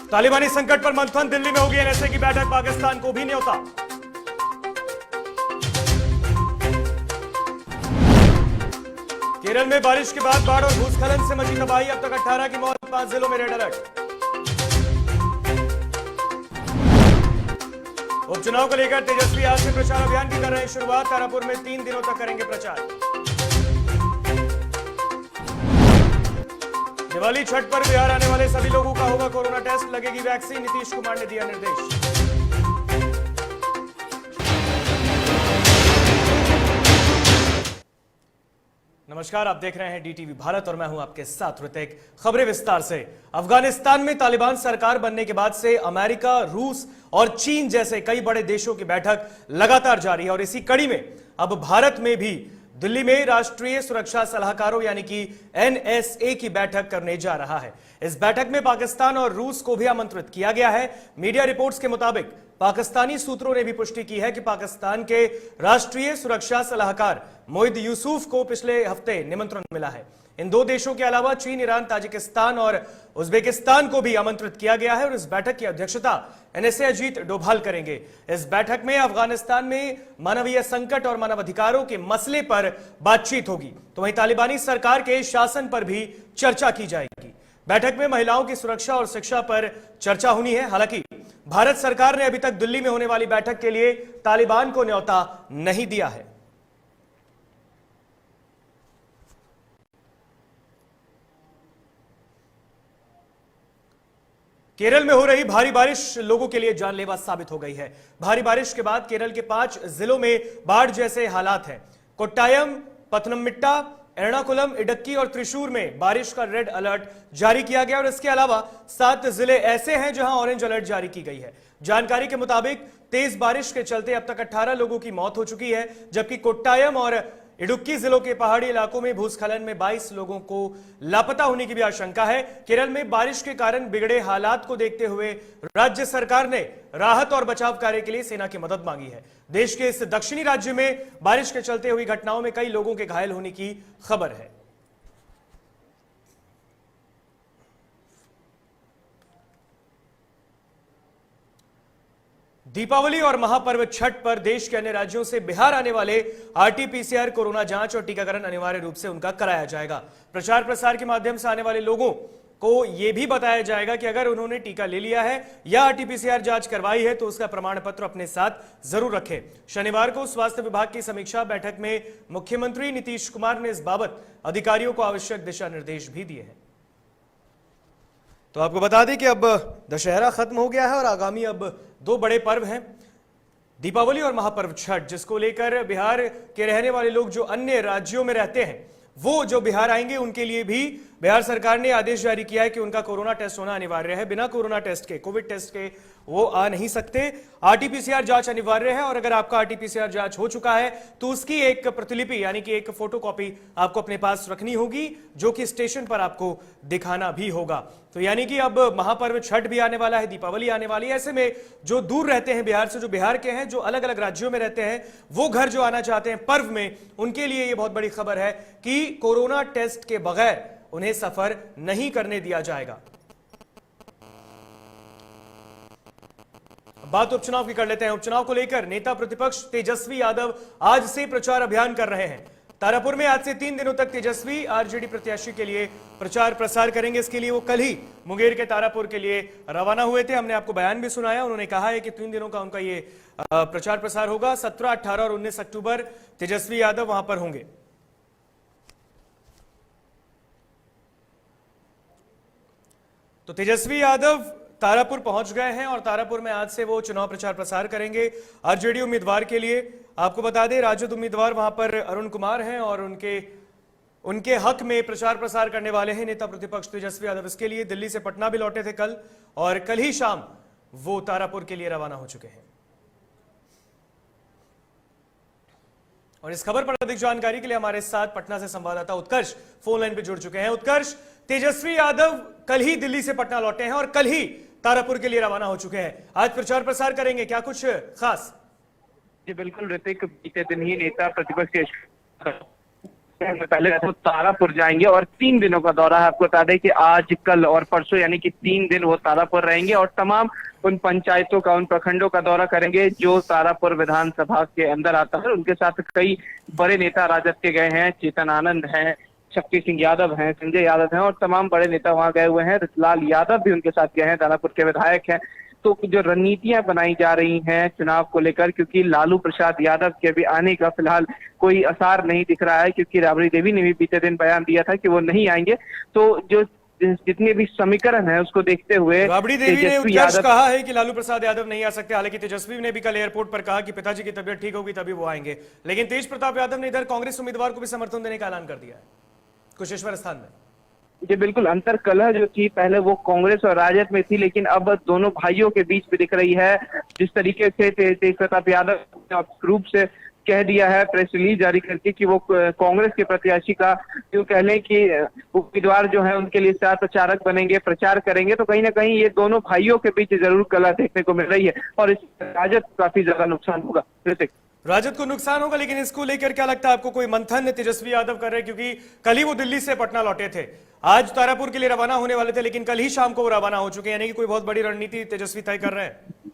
तालिबानी संकट पर मंथन, दिल्ली में होगी एनएसए की बैठक, पाकिस्तान को भी न्योता। केरल में बारिश के बाद बाढ़ और भूस्खलन से मची तबाही, अब तक 18 की मौत, 5 जिलों में रेड अलर्ट। उपचुनाव को लेकर तेजस्वी आज से प्रचार अभियान की कर रहे हैं शुरुआत, तारापुर में 3 दिनों तक करेंगे प्रचार। दिवाली छठ पर बिहार आने वाले सभी लोगों का होगा कोरोना टेस्ट, लगेगी वैक्सीन, नीतीश कुमार ने दिया निर्देश। नमस्कार, आप देख रहे हैं डीटीवी भारत और मैं हूं आपके साथ ऋतिक। खबरें विस्तार से। अफगानिस्तान में तालिबान सरकार बनने के बाद से अमेरिका, रूस और चीन जैसे कई बड़े देशों की बैठक लगातार जारी है और इसी कड़ी में अब भारत में भी दिल्ली में राष्ट्रीय सुरक्षा सलाहकारों यानी कि एनएसए की बैठक करने जा रहा है। इस बैठक में पाकिस्तान और रूस को भी आमंत्रित किया गया है। मीडिया रिपोर्ट्स के मुताबिक पाकिस्तानी सूत्रों ने भी पुष्टि की है कि पाकिस्तान के राष्ट्रीय सुरक्षा सलाहकार मोहिद यूसुफ को पिछले हफ्ते निमंत्रण मिला है। इन दो देशों के अलावा चीन, ईरान, ताजिकिस्तान और उज्बेकिस्तान को भी आमंत्रित किया गया है और इस बैठक की अध्यक्षता एनएसए अजीत डोभाल करेंगे। इस बैठक में अफगानिस्तान में मानवीय संकट और मानवाधिकारों के मसले पर बातचीत होगी, तो वहीं तालिबानी सरकार के शासन पर भी चर्चा की जाएगी। बैठक में महिलाओं की सुरक्षा और शिक्षा पर चर्चा होनी है। हालांकि भारत सरकार ने अभी तक दिल्ली में होने वाली बैठक के लिए तालिबान को न्योता नहीं दिया है। केरल में हो रही भारी बारिश लोगों के लिए जानलेवा साबित हो गई है। भारी बारिश के बाद केरल के 5 जिलों में बाढ़ जैसे हालात हैं। कोट्टायम, पथनमथिट्टा, एर्नाकुलम, इडक्की और त्रिशूर में बारिश का रेड अलर्ट जारी किया गया और इसके अलावा 7 जिले ऐसे हैं जहां ऑरेंज अलर्ट जारी की गई है। जानकारी के मुताबिक तेज बारिश के चलते अब तक 18 लोगों की मौत हो चुकी है, जबकि कोट्टायम और इडुक्की जिलों के पहाड़ी इलाकों में भूस्खलन में 22 लोगों को लापता होने की भी आशंका है। केरल में बारिश के कारण बिगड़े हालात को देखते हुए राज्य सरकार ने राहत और बचाव कार्य के लिए सेना की मदद मांगी है। देश के इस दक्षिणी राज्य में बारिश के चलते हुई घटनाओं में कई लोगों के घायल होने की खबर है। दीपावली और महापर्व छठ पर देश के अन्य राज्यों से बिहार आने वाले आरटीपीसीआर कोरोना जांच और टीकाकरण अनिवार्य रूप से उनका कराया जाएगा। प्रचार प्रसार के माध्यम से आने वाले लोगों को यह भी बताया जाएगा कि अगर उन्होंने टीका ले लिया है या आरटीपीसीआर जांच करवाई है तो उसका प्रमाण पत्र अपने साथ जरूर रखें। शनिवार को स्वास्थ्य विभाग की समीक्षा बैठक में मुख्यमंत्री नीतीश कुमार ने इस बाबत अधिकारियों को आवश्यक दिशा निर्देश भी दिए हैं। तो आपको बता दें कि अब दशहरा खत्म हो गया है और आगामी अब 2 बड़े पर्व हैं, दीपावली और महापर्व छठ, जिसको लेकर बिहार के रहने वाले लोग जो अन्य राज्यों में रहते हैं वो जो बिहार आएंगे उनके लिए भी बिहार सरकार ने आदेश जारी किया है कि उनका कोरोना टेस्ट होना अनिवार्य है। बिना कोरोना टेस्ट के, कोविड टेस्ट के वो आ नहीं सकते। आरटीपीसीआर जांच अनिवार्य है और अगर आपका आरटीपीसीआर जांच हो चुका है तो उसकी एक प्रतिलिपि यानी कि एक फोटोकॉपी आपको अपने पास रखनी होगी, जो कि स्टेशन पर आपको दिखाना भी होगा। तो यानी कि अब महापर्व छठ भी आने वाला है, दीपावली आने वाली है। ऐसे में जो दूर रहते हैं बिहार से, जो बिहार के हैं, जो अलग अलग राज्यों में रहते हैं, वो घर जो आना चाहते हैं पर्व में, उनके लिए ये बहुत बड़ी खबर है कि कोरोना टेस्ट के बगैर उन्हें सफर नहीं करने दिया जाएगा। बात उपचुनाव की कर लेते हैं। उपचुनाव को लेकर नेता प्रतिपक्ष तेजस्वी यादव आज से प्रचार अभियान कर रहे हैं। तारापुर में आज से 3 दिनों तक तेजस्वी आरजेडी प्रत्याशी के लिए प्रचार प्रसार करेंगे। इसके लिए वो कल ही मुंगेर के तारापुर के लिए रवाना हुए थे। हमने आपको बयान भी सुनाया। उन्होंने कहा है कि 3 दिनों का उनका ये प्रचार प्रसार होगा। 17, 18 और 19 अक्टूबर तेजस्वी यादव वहां पर होंगे। तो तेजस्वी यादव तारापुर पहुंच गए हैं और तारापुर में आज से वो चुनाव प्रचार प्रसार करेंगे आरजेडी उम्मीदवार के लिए। आपको बता दें राजद उम्मीदवार वहां पर अरुण कुमार हैं और उनके हक में प्रचार प्रसार करने वाले हैं नेता प्रतिपक्ष तेजस्वी यादव। इसके लिए दिल्ली से पटना भी लौटे थे कल और कल ही शाम वो तारापुर के लिए रवाना हो चुके हैं। और इस खबर पर अधिक जानकारी के लिए हमारे साथ पटना से संवाददाता उत्कर्ष फोन लाइन पे जुड़ चुके हैं। उत्कर्ष, तेजस्वी यादव कल ही दिल्ली से पटना लौटे हैं और कल ही तारापुर के लिए रवाना हो चुके हैं। आज प्रचार प्रसार करेंगे, क्या कुछ खास? जी बिल्कुल ऋतिक, बीते दिन ही नेता प्रतिपक्ष पहले वो तारापुर जाएंगे और 3 दिनों का दौरा है। आपको बता दें कि आज, कल और परसों यानी कि 3 दिन वो तारापुर रहेंगे और तमाम उन पंचायतों का, उन प्रखंडों का दौरा करेंगे जो तारापुर विधानसभा के अंदर आता है। उनके साथ कई बड़े नेता राजद के गए हैं, चेतन आनंद हैं, शक्ति सिंह यादव हैं, संजय यादव हैं और तमाम बड़े नेता वहां गए हुए हैं। रतलाल यादव भी उनके साथ गए हैं, दानापुर के विधायक हैं। तो जो रणनीतियां बनाई जा रही हैं चुनाव को लेकर, क्योंकि लालू प्रसाद यादव के भी आने का फिलहाल कोई आसार नहीं दिख रहा है, क्योंकि राबड़ी देवी ने भी बीते दिन बयान दिया था कि वो नहीं आएंगे। तो जो जितने भी समीकरण है उसको देखते हुए राबड़ी देवी ने उत्कर्ष कहा है कि लालू प्रसाद यादव नहीं आ सकते। हालांकि तेजस्वी ने भी कल एयरपोर्ट पर कहा कि पिताजी की तबीयत ठीक होगी तभी वो आएंगे। लेकिन तेज प्रताप यादव ने इधर कांग्रेस उम्मीदवार को भी समर्थन देने का ऐलान कर दिया है कुशेश्वर स्थान में। जी बिल्कुल, अंतर कलह जो थी पहले वो कांग्रेस और राजद में थी, लेकिन अब दोनों भाइयों के बीच भी दिख रही है। जिस तरीके से तेज प्रताप यादव ने रूप से कह दिया है प्रेस रिलीज जारी करके कि वो कांग्रेस के प्रत्याशी का जो कह लें कि उम्मीदवार जो है उनके लिए स्टार प्रचारक बनेंगे, प्रचार करेंगे, तो कहीं ना कहीं ये दोनों भाइयों के बीच जरूर कलह देखने को मिल रही है और इस राजद को काफी ज्यादा नुकसान होगा। राजद को नुकसान होगा, लेकिन इसको लेकर क्या लगता है आपको, कोई मंथन तेजस्वी यादव कर रहे हैं? क्योंकि कल ही वो दिल्ली से पटना लौटे थे, आज तारापुर के लिए रवाना होने वाले थे, लेकिन कल ही शाम को वो रवाना हो चुके हैं, यानी कि कोई बहुत बड़ी रणनीति तेजस्वी तय कर रहे हैं।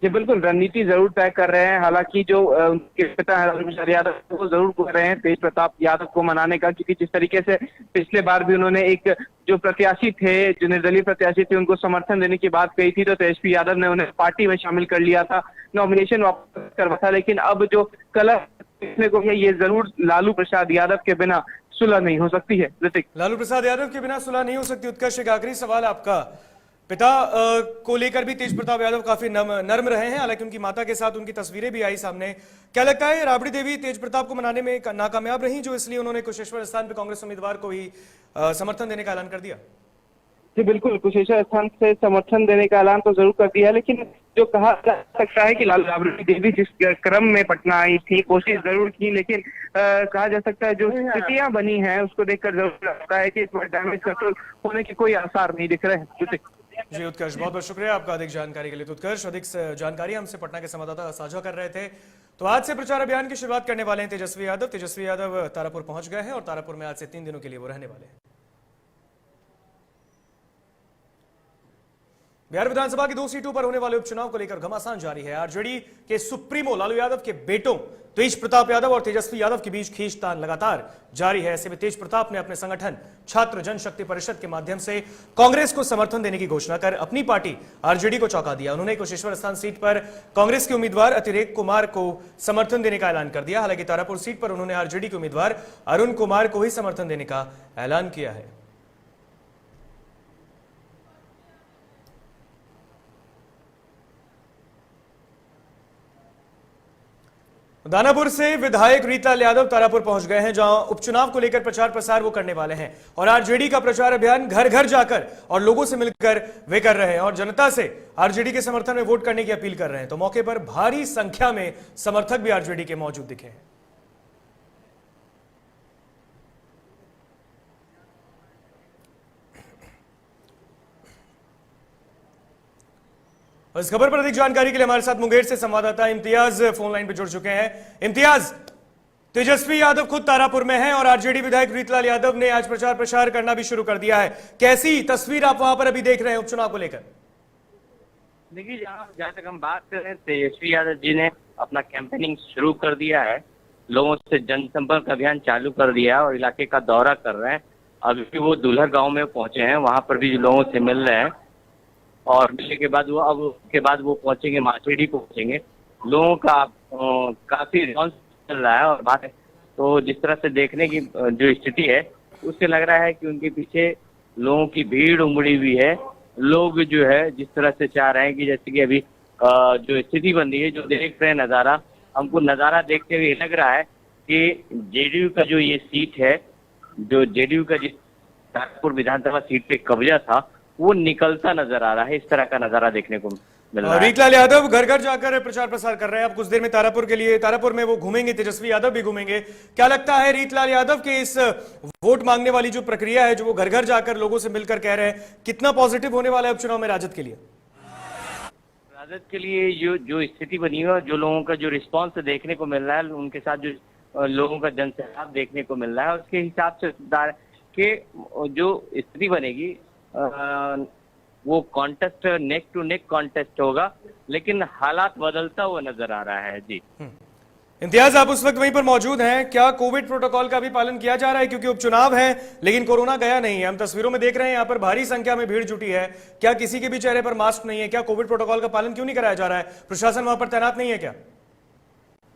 जी बिल्कुल, रणनीति जरूर तय कर रहे हैं। हालांकि जो उनके पिता है लालू प्रसाद यादव, वो जरूर कर रहे हैं तेज प्रताप यादव को मनाने का, क्योंकि जिस तरीके से पिछले बार भी उन्होंने एक जो प्रत्याशी थे, जो निर्दलीय प्रत्याशी थे, उनको समर्थन देने की बात कही थी, तो तेजस्वी यादव ने उन्हें पार्टी में शामिल कर लिया था, नॉमिनेशन वापस करवा था। लेकिन अब जो कलह देखने को है, ये जरूर लालू प्रसाद यादव के बिना सुलह नहीं हो सकती है। ऋतिक, लालू प्रसाद यादव के बिना सुलह नहीं हो सकती। उत्कर्ष, एक आखिरी सवाल आपका, पिता को लेकर भी तेज प्रताप यादव काफी नर्म रहे हैं, हालांकि उनकी माता के साथ उनकी तस्वीरें भी आई सामने। क्या लगता है राबड़ी देवी तेज प्रताप को मनाने में नाकामयाब रही, जो इसलिए उन्होंने कुशेश्वर स्थान पर कांग्रेस उम्मीदवार को ही समर्थन देने का ऐलान कर दिया? जी बिल्कुल, कुशेश्वर स्थान से समर्थन देने का ऐलान तो जरूर कर दिया है, लेकिन जो कहा जा सकता है कि राबड़ी देवी जिस क्रम में पटना आई थी, कोशिश जरूर की, लेकिन कहा जा सकता है जो स्थितियां बनी हैं उसको देखकर जरूर लगता है कि इस बार डैमेज कंट्रोल होने के कोई आसार नहीं दिख रहे हैं। जी उत्कर्ष, बहुत बहुत शुक्रिया आपका अधिक जानकारी के लिए। तो उत्कर्ष अधिक जानकारी हमसे पटना के संवाददाता साझा कर रहे थे। तो आज से प्रचार अभियान की शुरुआत करने वाले हैं तेजस्वी यादव। तेजस्वी यादव तारापुर पहुंच गए हैं और तारापुर में आज से 3 दिनों के लिए वो रहने वाले हैं। बिहार विधानसभा की 2 सीटों पर होने वाले उपचुनाव को लेकर घमासान जारी है। आरजेडी के सुप्रीमो लालू यादव के बेटों तेज प्रताप यादव और तेजस्वी यादव के बीच खींचतान लगातार जारी है। ऐसे में तेज प्रताप ने अपने संगठन छात्र जनशक्ति परिषद के माध्यम से कांग्रेस को समर्थन देने की घोषणा कर अपनी पार्टी आरजेडी को चौंका दिया। उन्होंने कुशेश्वर स्थान सीट पर कांग्रेस के उम्मीदवार अतिरेक कुमार को समर्थन देने का ऐलान कर दिया। हालांकि तारापुर सीट पर उन्होंने आरजेडी के उम्मीदवार अरुण कुमार को ही समर्थन देने का ऐलान किया है। दानापुर से विधायक रीतालाल यादव तारापुर पहुंच गए हैं, जहां उपचुनाव को लेकर प्रचार प्रसार वो करने वाले हैं और आरजेडी का प्रचार अभियान घर घर जाकर और लोगों से मिलकर वे कर रहे हैं और जनता से आरजेडी के समर्थन में वोट करने की अपील कर रहे हैं। तो मौके पर भारी संख्या में समर्थक भी आरजेडी के मौजूद दिखे हैं। इस खबर पर अधिक जानकारी के लिए हमारे साथ मुंगेर से संवाददाता इम्तियाज फोन लाइन पर जुड़ चुके हैं। इम्तियाज, तेजस्वी यादव खुद तारापुर में हैं और आरजेडी विधायक रीतालाल यादव ने आज प्रचार प्रसार करना भी शुरू कर दिया है। कैसी तस्वीर आप वहां पर अभी देख रहे हैं उपचुनाव को लेकर? देखिए, जहां तक हम बात कर रहे हैं, तेजस्वी यादव जी ने अपना कैंपेनिंग शुरू कर दिया है, लोगों से जनसंपर्क अभियान चालू कर दिया है और इलाके का दौरा कर रहे हैं। अभी वो दुल्हर गाँव में पहुंचे हैं, वहां पर भी लोगों से मिल रहे हैं और मिलने के बाद वो अब उसके बाद वो पहुंचेंगे, माचेडी पहुंचेंगे। लोगों का काफी रिस्पॉन्स चल रहा है और बात है तो जिस तरह से देखने की जो स्थिति है उससे लग रहा है कि उनके पीछे लोगों की भीड़ उमड़ी हुई है। लोग जो है जिस तरह से चाह रहे हैं कि जैसे कि अभी जो स्थिति बन रही है, जो देख रहे हैं नज़ारा, हमको नज़ारा देखते हुए लग रहा है कि जेडीयू का जो ये सीट है, जो जेडीयू का जिस तारापुर विधानसभा सीट पे कब्जा था, वो निकलता नजर आ रहा है। इस तरह का नजारा देखने को मिल रहा है। रीतालाल यादव घर घर जाकर प्रचार प्रसार कर रहे हैं। अब कुछ देर में तारापुर में वो घूमेंगे, तेजस्वी यादव भी घूमेंगे। क्या लगता है रीतालाल यादव के इस वोट मांगने वाली जो प्रक्रिया है, जो वो घर घर जाकर लोगों से मिलकर कह रहे हैं, कितना पॉजिटिव होने वाला है उपचुनाव में राजद के लिए? राजद के लिए जो स्थिति बनी है, जो लोगों का जो रिस्पॉन्स देखने को मिल रहा है, उनके साथ जो लोगों का जनसैलाब देखने को मिल रहा है। उसके हिसाब से के जो स्थिति बनेगी वो contest neck to neck contest होगा, लेकिन हालात बदलता हुआ नजर आ रहा है। जी इम्तियाज, आप उस वक्त वहीं पर मौजूद हैं, क्या कोविड प्रोटोकॉल का भी पालन किया जा रहा है? क्योंकि उपचुनाव है लेकिन कोरोना गया नहीं है। हम तस्वीरों में देख रहे हैं यहाँ पर भारी संख्या में भीड़ जुटी है। क्या किसी के भी चेहरे पर मास्क नहीं है? क्या कोविड प्रोटोकॉल का पालन क्यों नहीं कराया जा रहा है? प्रशासन वहां पर तैनात नहीं है क्या?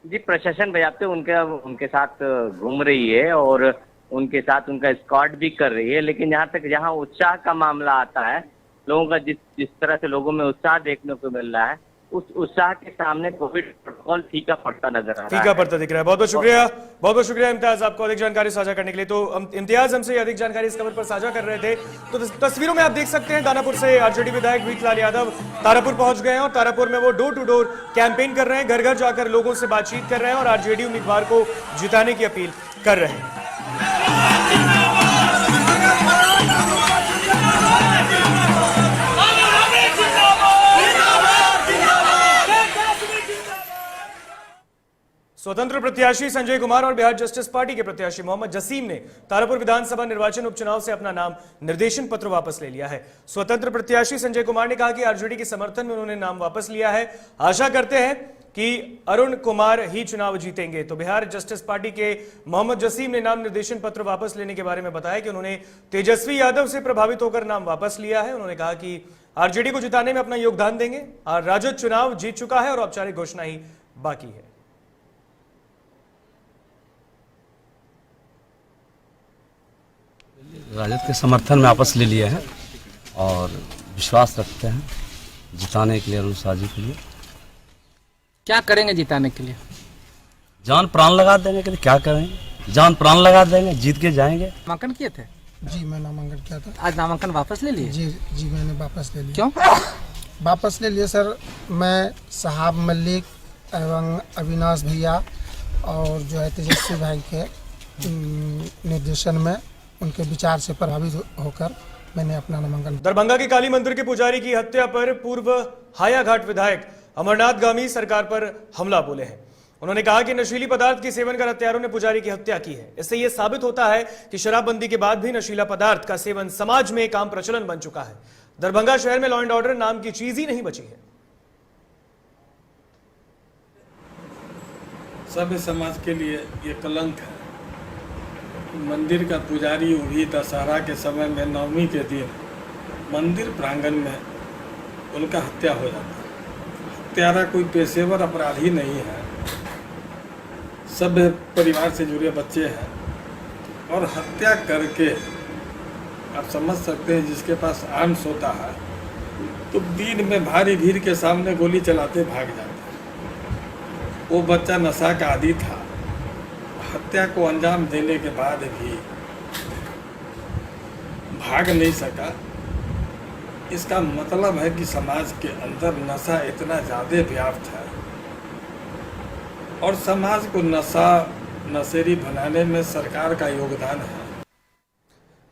जी, प्रशासन पर्याप्त उनके साथ घूम रही है और उनके साथ उनका स्क्वाड भी कर रही है, लेकिन जहाँ उत्साह का मामला आता है, लोगों का जिस तरह से लोगों में उत्साह देखने को मिल रहा है, उस उत्साह के सामने कोविड प्रोटोकॉल फीका पड़ता नजर आ रहा है। फीका पड़ता दिख रहा है। बहुत बहुत शुक्रिया इम्तियाज, आपको अधिक जानकारी साझा करने के लिए। तो इम्तियाज हमसे अधिक जानकारी इस खबर पर साझा कर रहे थे। तो तस्वीरों में आप देख सकते हैं दानापुर से आरजेडी विधायक वीतलाल यादव तारापुर पहुंच गए हैं और तारापुर में वो डोर टू डोर कैंपेन कर रहे हैं, घर घर जाकर लोगों से बातचीत कर रहे हैं और आरजेडी उम्मीदवार को जिताने की अपील कर रहे हैं। स्वतंत्र प्रत्याशी संजय कुमार और बिहार जस्टिस पार्टी के प्रत्याशी मोहम्मद जसीम ने तारापुर विधानसभा निर्वाचन उपचुनाव से अपना नाम निर्देशन पत्र वापस ले लिया है। स्वतंत्र प्रत्याशी संजय कुमार ने कहा कि आरजेडी के समर्थन में उन्होंने नाम वापस लिया है। आशा करते हैं कि अरुण कुमार ही चुनाव जीतेंगे। तो बिहार जस्टिस पार्टी के मोहम्मद जसीम ने नाम निर्देशन पत्र वापस लेने के बारे में बताया कि उन्होंने तेजस्वी यादव से प्रभावित होकर नाम वापस लिया है। उन्होंने कहा कि आरजेडी को जिताने में अपना योगदान देंगे और राजद चुनाव जीत चुका है और औपचारिक घोषणा ही बाकी है। राजद के समर्थन में वापस ले लिए हैं और विश्वास रखते हैं जिताने के लिए, अरुण शाह जी के लिए। क्या करेंगे जिताने के लिए? जान प्राण लगा देंगे कि क्या करेंगे, जान प्राण लगा देंगे, जीत के जाएंगे। नामांकन किए थे? जी मैं नामांकन किया था। आज नामांकन वापस ले लिए? जी मैंने वापस ले लिया। क्यों वापस ले लिया सर? मैं साहब मलिक एवं अविनाश भैया और जो है तेजस्वी भाई के निर्देशन में, उनके विचार से प्रभावित होकर मैंने अपना नामांकन। दरभंगा के काली मंदिर के पुजारी की हत्या पर पूर्व हायाघाट विधायक अमरनाथ गामी सरकार पर हमला बोले हैं। उन्होंने कहा कि नशीली पदार्थ के सेवन कर हत्यारों ने पुजारी की हत्या की है। इससे यह साबित होता है कि शराबबंदी के बाद भी नशीला पदार्थ का सेवन समाज में एक आम प्रचलन बन चुका है। दरभंगा शहर में लॉ एंड ऑर्डर नाम की चीज ही नहीं बची है। सभ्य समाज के लिए ये कलंक है। मंदिर का पुजारी भी दशहरा के समय में नवमी के दिन मंदिर प्रांगण में उनका हत्या हो जाता है। हत्यारा कोई पेशेवर अपराधी नहीं है, सभ्य परिवार से जुड़े बच्चे हैं और हत्या करके आप समझ सकते हैं जिसके पास आर्म्स होता है तो दिन में भारी भीड़ के सामने गोली चलाते भाग जाते हैं। वो बच्चा नशा का आदी था, हत्या को अंजाम देने के बाद भी भाग नहीं सका। इसका मतलब है कि समाज के अंदर नशा इतना ज़्यादा व्याप्त है और समाज को नशेरी बनाने में सरकार का योगदान है।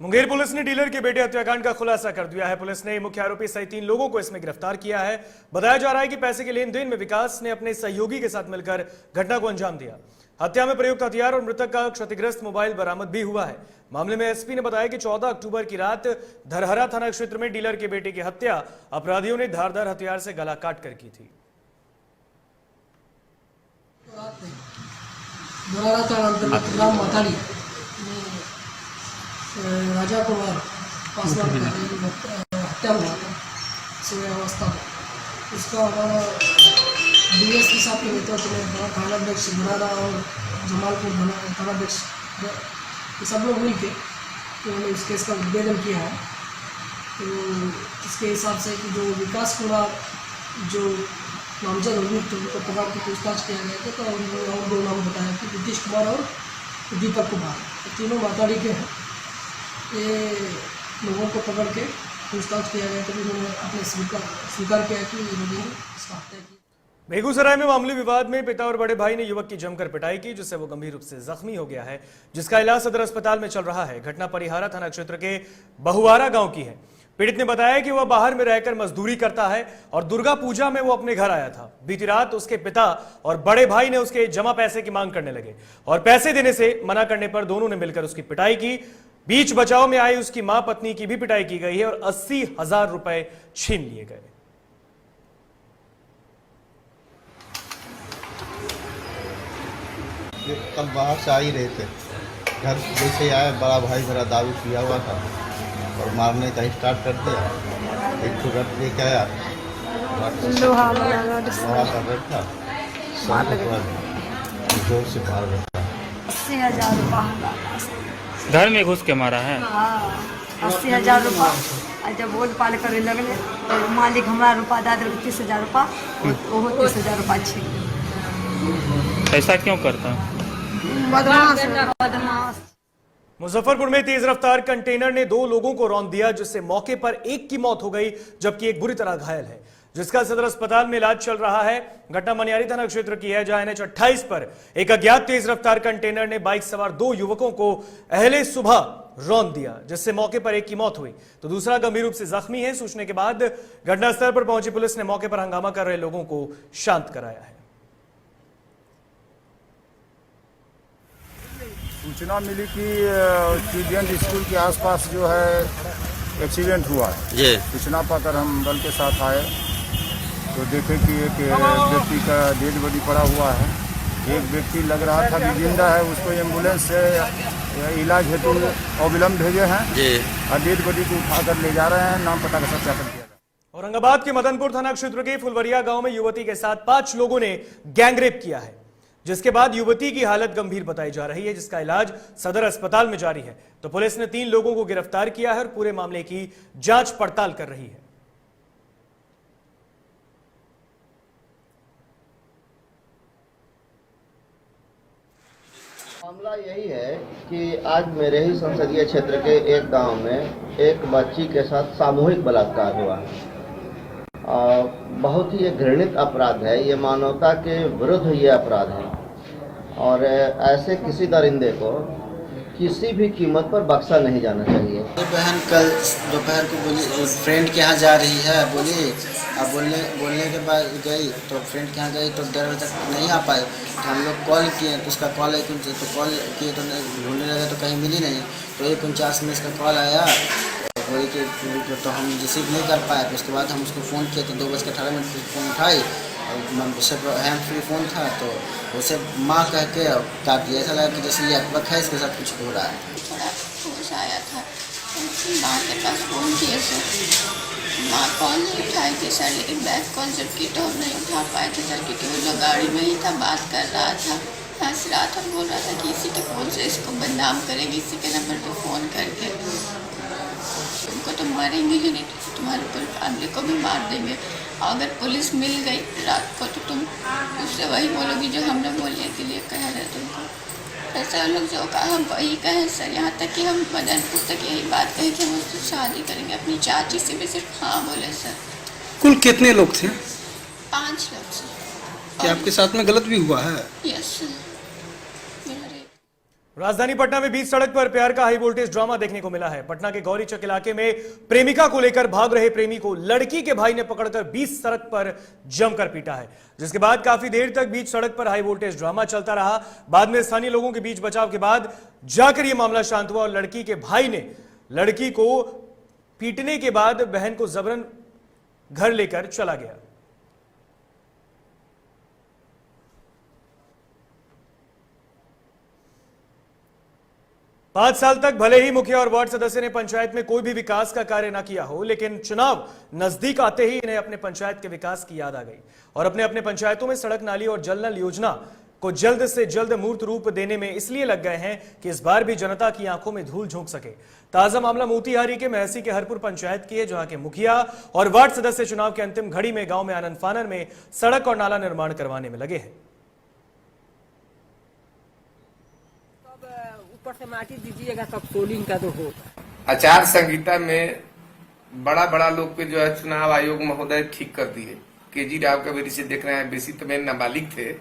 मुंगेर पुलिस ने डीलर के बेटे हत्याकांड का खुलासा कर दिया है। पुलिस ने मुख्य आरोपी सहित 3 लोगों को इसमें गिरफ्तार किया है। बताया जा रहा है कि पैसे के लेन देन में विकास ने अपने सहयोगी के साथ मिलकर घटना को अंजाम दिया। हत्या में प्रयुक्त हथियार और मृतक का क्षतिग्रस्त मोबाइल बरामद भी हुआ है। मामले में एसपी ने बताया कि 14 अक्टूबर की रात धरहरा थाना क्षेत्र में डीलर के बेटे की हत्या अपराधियों ने धारदार हथियार से गला काट कर की थी। राजा कुमार पासवान का हत्या हुआ था अवस्था में। उसका हमारा डीएस के साथ के नेतृत्व में बड़ा थानाध्यक्ष बनाना और जमालपुर बना थानाध्यक्ष ये सब लोग मिल के उन्होंने उस केस का उद्भेदन किया है। तो इसके हिसाब से कि जो विकास कुमार जो नामजद अभियुक्त उनको पकड़ के पूछताछ किया गया था, तो उन्होंने और 2 नाम बताया कि नीतीश कुमार और दीपक कुमार, तीनों माताड़ी के हैं। ये लोगों को पकड़ के पूछताछ किया गया, तो उन्होंने अपने स्वीकार किया कि इन्होंने इसका हत्या की। बेगूसराय में मामूली विवाद में पिता और बड़े भाई ने युवक की जमकर पिटाई की, जिससे वो गंभीर रूप से जख्मी हो गया है, जिसका इलाज सदर अस्पताल में चल रहा है। घटना परिहारा थाना क्षेत्र के बहुआरा गांव की है। पीड़ित ने बताया कि वह बाहर में रहकर मजदूरी करता है और दुर्गा पूजा में वो अपने घर आया था। बीती रात उसके पिता और बड़े भाई ने उसके जमा पैसे की मांग करने लगे और पैसे देने से मना करने पर दोनों ने मिलकर उसकी पिटाई की। बीच बचाव में आई उसकी मां पत्नी की भी पिटाई की गई है और 80,000 रुपए छीन लिए गए। कल बाहर से आ ही रहे थे, घर जैसे आया बड़ा भाई मेरा दारू पिया हुआ था और मारने का स्टार्ट कर दिया। एक तो रट लेके आया, लोहा का रट था, जोर से मार रहा था। 80,000 रुपया घर में घुस के मारा है। 80,000 रुपया जब बोल पाल करे लगले तो मालिक हमारा रुपया दे दिल 30,000 रुपया, वो 30,000 रुपया छीन। ऐसा क्यों करता है? बदमाश। मुजफ्फरपुर में तेज रफ्तार कंटेनर ने 2 लोगों को रौंद दिया, जिससे मौके पर एक की मौत हो गई जबकि एक बुरी तरह घायल है, जिसका सदर अस्पताल में इलाज चल रहा है। घटना मनियारी थाना क्षेत्र की है, जहां NH 28 पर एक अज्ञात तेज रफ्तार कंटेनर ने बाइक सवार 2 युवकों को अहले सुबह रौंद दिया, जिससे मौके पर एक की मौत हुई तो दूसरा गंभीर रूप से जख्मी है। सूचना के बाद घटनास्थल पर पहुंची पुलिस ने मौके पर हंगामा कर रहे लोगों को शांत कराया है। सूचना मिली कि चिल्ड्रन स्कूल के आसपास जो है एक्सीडेंट हुआ है। सूचना पाकर हम दल के साथ आए तो देखे कि एक व्यक्ति का डेड बॉडी पड़ा हुआ है। एक व्यक्ति लग रहा था कि जिंदा है, उसको एम्बुलेंस से इलाज हेतु अविलंब भेजे हैं और डेड बॉडी को उठाकर ले जा रहे हैं। नाम पता का सत्यापन किया गया। औरंगाबाद के मदनपुर थाना क्षेत्र के फुलवरिया गांव में युवती के साथ 5 लोगों ने गैंगरेप किया है, जिसके बाद युवती की हालत गंभीर बताई जा रही है, जिसका इलाज सदर अस्पताल में जारी है। तो पुलिस ने 3 लोगों को गिरफ्तार किया है और पूरे मामले की जांच पड़ताल कर रही है। मामला यही है कि आज मेरे ही संसदीय क्षेत्र के एक गांव में एक बच्ची के साथ सामूहिक बलात्कार हुआ। बहुत ही घृणित अपराध है, ये मानवता के विरुद्ध ये अपराध है और ऐसे किसी दरिंदे को किसी भी कीमत पर बख्शा नहीं जाना चाहिए। बहन कल दोपहर को बोली फ्रेंड के यहाँ जा रही है, बोली अब बोलने के बाद गई तो फ्रेंड के यहाँ गई तो देर बजे तक नहीं आ पाई। तो हम लोग कॉल किए तो उसका कॉल है तो कॉल किए तो ढूंढने लगे तो कहीं मिली नहीं। तो 1:49 में इसका कॉल आया बोली कि तो हम रिसीव नहीं कर पाए। तो उसके बाद हम उसको फ़ोन किए तो 2:18 पर फ़ोन उठाई और उससे हैंड फ्री फ़ोन था तो उसे माँ कह के काट दिया। ऐसा लगा कि जैसे ये अटपक है, इसके साथ कुछ हो रहा है। थोड़ा होश आया था, माँ के पास फ़ोन किए सर, माँ कॉल नहीं उठाई थी सर, लेकिन बैक कॉल जब की तो हम नहीं उठा पाए थे सर, क्योंकि वो लोग गाड़ी में ही था, बात कर रहा था, हंस रहा था, बोल रहा था कि इसी के फ़ोन से इसको बदनाम करेंगे, इसी के नंबर पर फ़ोन करके तुमको तो मारेंगे ही नहीं, तुम्हारे पूरी फैमिली को भी मार देंगे। अगर पुलिस मिल गई रात को तो तुम उससे वही बोलोगी जो हमने बोलने के लिए कह रहे तुमको। ऐसा लोग जो कहा हम वही कहें सर, यहाँ तक कि हम मदनपुर तक यही बात कहें कि हम उससे शादी करेंगे। अपनी चाची से भी सिर्फ हाँ बोले सर। कुल कितने लोग थे? 5 लोग सर। क्या आपके साथ में गलत भी हुआ है? Yes sir. राजधानी पटना में बीच सड़क पर प्यार का हाई वोल्टेज ड्रामा देखने को मिला है। पटना के गौरीचक इलाके में प्रेमिका को लेकर भाग रहे प्रेमी को लड़की के भाई ने पकड़कर बीच सड़क पर जमकर पीटा है, जिसके बाद काफी देर तक बीच सड़क पर हाई वोल्टेज ड्रामा चलता रहा। बाद में स्थानीय लोगों के बीच बचाव के बाद जाकर यह मामला शांत हुआ और लड़की के भाई ने लड़की को पीटने के बाद बहन को जबरन घर लेकर चला गया। पांच साल तक भले ही मुखिया और वार्ड सदस्य ने पंचायत में कोई भी विकास का कार्य न किया हो, लेकिन चुनाव नजदीक आते ही इन्हें अपने पंचायत के विकास की याद आ गई और अपने अपने पंचायतों में सड़क, नाली और जल नल योजना को जल्द से जल्द मूर्त रूप देने में इसलिए लग गए हैं कि इस बार भी जनता की आंखों में धूल झोंक सके। ताजा मामला मोतिहारी के महसी के हरपुर पंचायत की है, जहां के मुखिया और वार्ड सदस्य चुनाव के अंतिम घड़ी में गांव में आनन फानन में सड़क और नाला निर्माण करवाने में लगे हैं। ऊपर से माटी दीजिएगा तब सोलिंग का तो होगा। आचार संहिता में बड़ा बड़ा लोग पे जो है चुनाव आयोग महोदय ठीक कर दिए। केजरीवाल का भी से देख रहे हैं, बेसी तो मेरे नाबालिग थे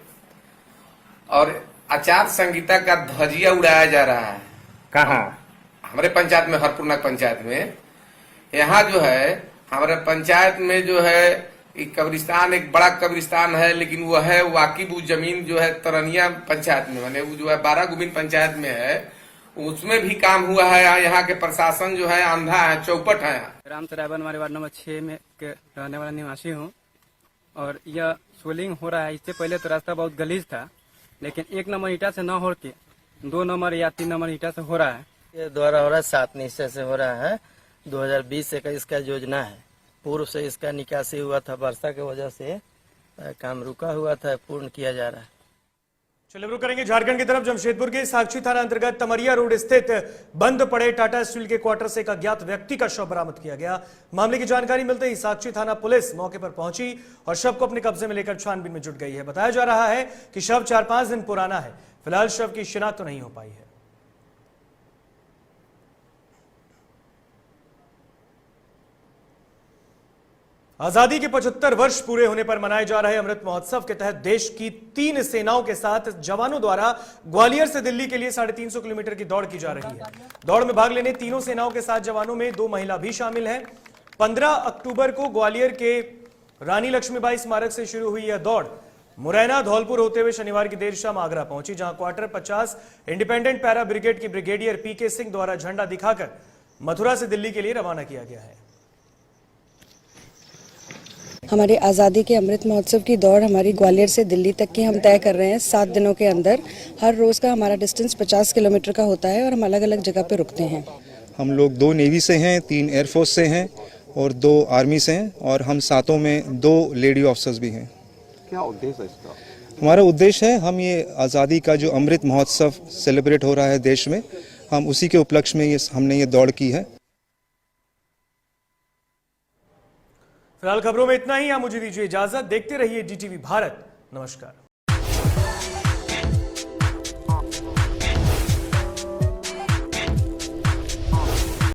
और आचार संहिता का ध्वजिया उड़ाया जा रहा है। कहाँ? हमारे पंचायत में, हरपुर पंचायत में, यहाँ जो है हमारे पंचायत में जो है एक कब्रिस्तान, एक बड़ा कब्रिस्तान है, लेकिन वो है वाकिब जमीन जो है तरनिया पंचायत में, माने वो जो है 12 गोविंद पंचायत में है, उसमें भी काम हुआ है। यहाँ के प्रशासन जो है अंधा है, चौपट है। राम सरायबन हमारे वार्ड नंबर 6 में के रहने वाला निवासी हूँ और यह सोलिंग हो रहा है। इससे पहले तो रास्ता बहुत गलीज था, लेकिन 1 नंबर ईटा से न हो के 2 नंबर या 3 नंबर ईटा से हो रहा है। ये द्वारा हो रहा है 7 निश्चय से हो रहा है। 2020 से का इसका योजना है। पूर्व से इसका निकासी हुआ था, वर्षा की वजह से काम रुका हुआ था, पूर्ण किया जा रहा है। चलिए रुक करेंगे झारखंड की तरफ। जमशेदपुर के साक्षी थाना अंतर्गत तमरिया रोड स्थित बंद पड़े टाटा स्टील के क्वार्टर से एक अज्ञात व्यक्ति का शव बरामद किया गया। मामले की जानकारी मिलते ही साक्षी थाना पुलिस मौके पर पहुंची और शव को अपने कब्जे में लेकर छानबीन में जुट गई है। बताया जा रहा है कि शव 4-5 दिन पुराना है। फिलहाल शव की शिनाख्त तो नहीं हो पाई है। आजादी के 75 वर्ष पूरे होने पर मनाए जा रहे अमृत महोत्सव के तहत देश की 3 सेनाओं के साथ जवानों द्वारा ग्वालियर से दिल्ली के लिए 350 किलोमीटर की दौड़ की जा रही है। दौड़ में भाग लेने तीनों सेनाओं के साथ जवानों में 2 महिला भी शामिल हैं। 15 अक्टूबर को ग्वालियर के रानी लक्ष्मीबाई स्मारक से शुरू हुई यह दौड़ मुरैना धौलपुर होते हुए शनिवार की देर शाम आगरा पहुंची, जहां क्वार्टर 50 इंडिपेंडेंट पैरा ब्रिगेड की ब्रिगेडियर पीके सिंह द्वारा झंडा दिखाकर मथुरा से दिल्ली के लिए रवाना किया गया है। हमारी आज़ादी के अमृत महोत्सव की दौड़ हमारी ग्वालियर से दिल्ली तक की हम तय कर रहे हैं 7 दिनों के अंदर। हर रोज़ का हमारा डिस्टेंस 50 किलोमीटर का होता है और हम अलग अलग जगह पे रुकते हैं। हम लोग 2 नेवी से हैं, 3 एयरफोर्स से हैं और 2 आर्मी से हैं और हम सातों में 2 लेडी ऑफिसर्स भी हैं। क्या उद्देश्य है इसका? हमारा उद्देश्य है, हम ये आज़ादी का जो अमृत महोत्सव सेलिब्रेट हो रहा है देश में, हम उसी के उपलक्ष्य में हमने ये दौड़ की है। फिलहाल खबरों में इतना ही। आप मुझे दीजिए इजाजत। देखते रहिए DTV भारत। नमस्कार।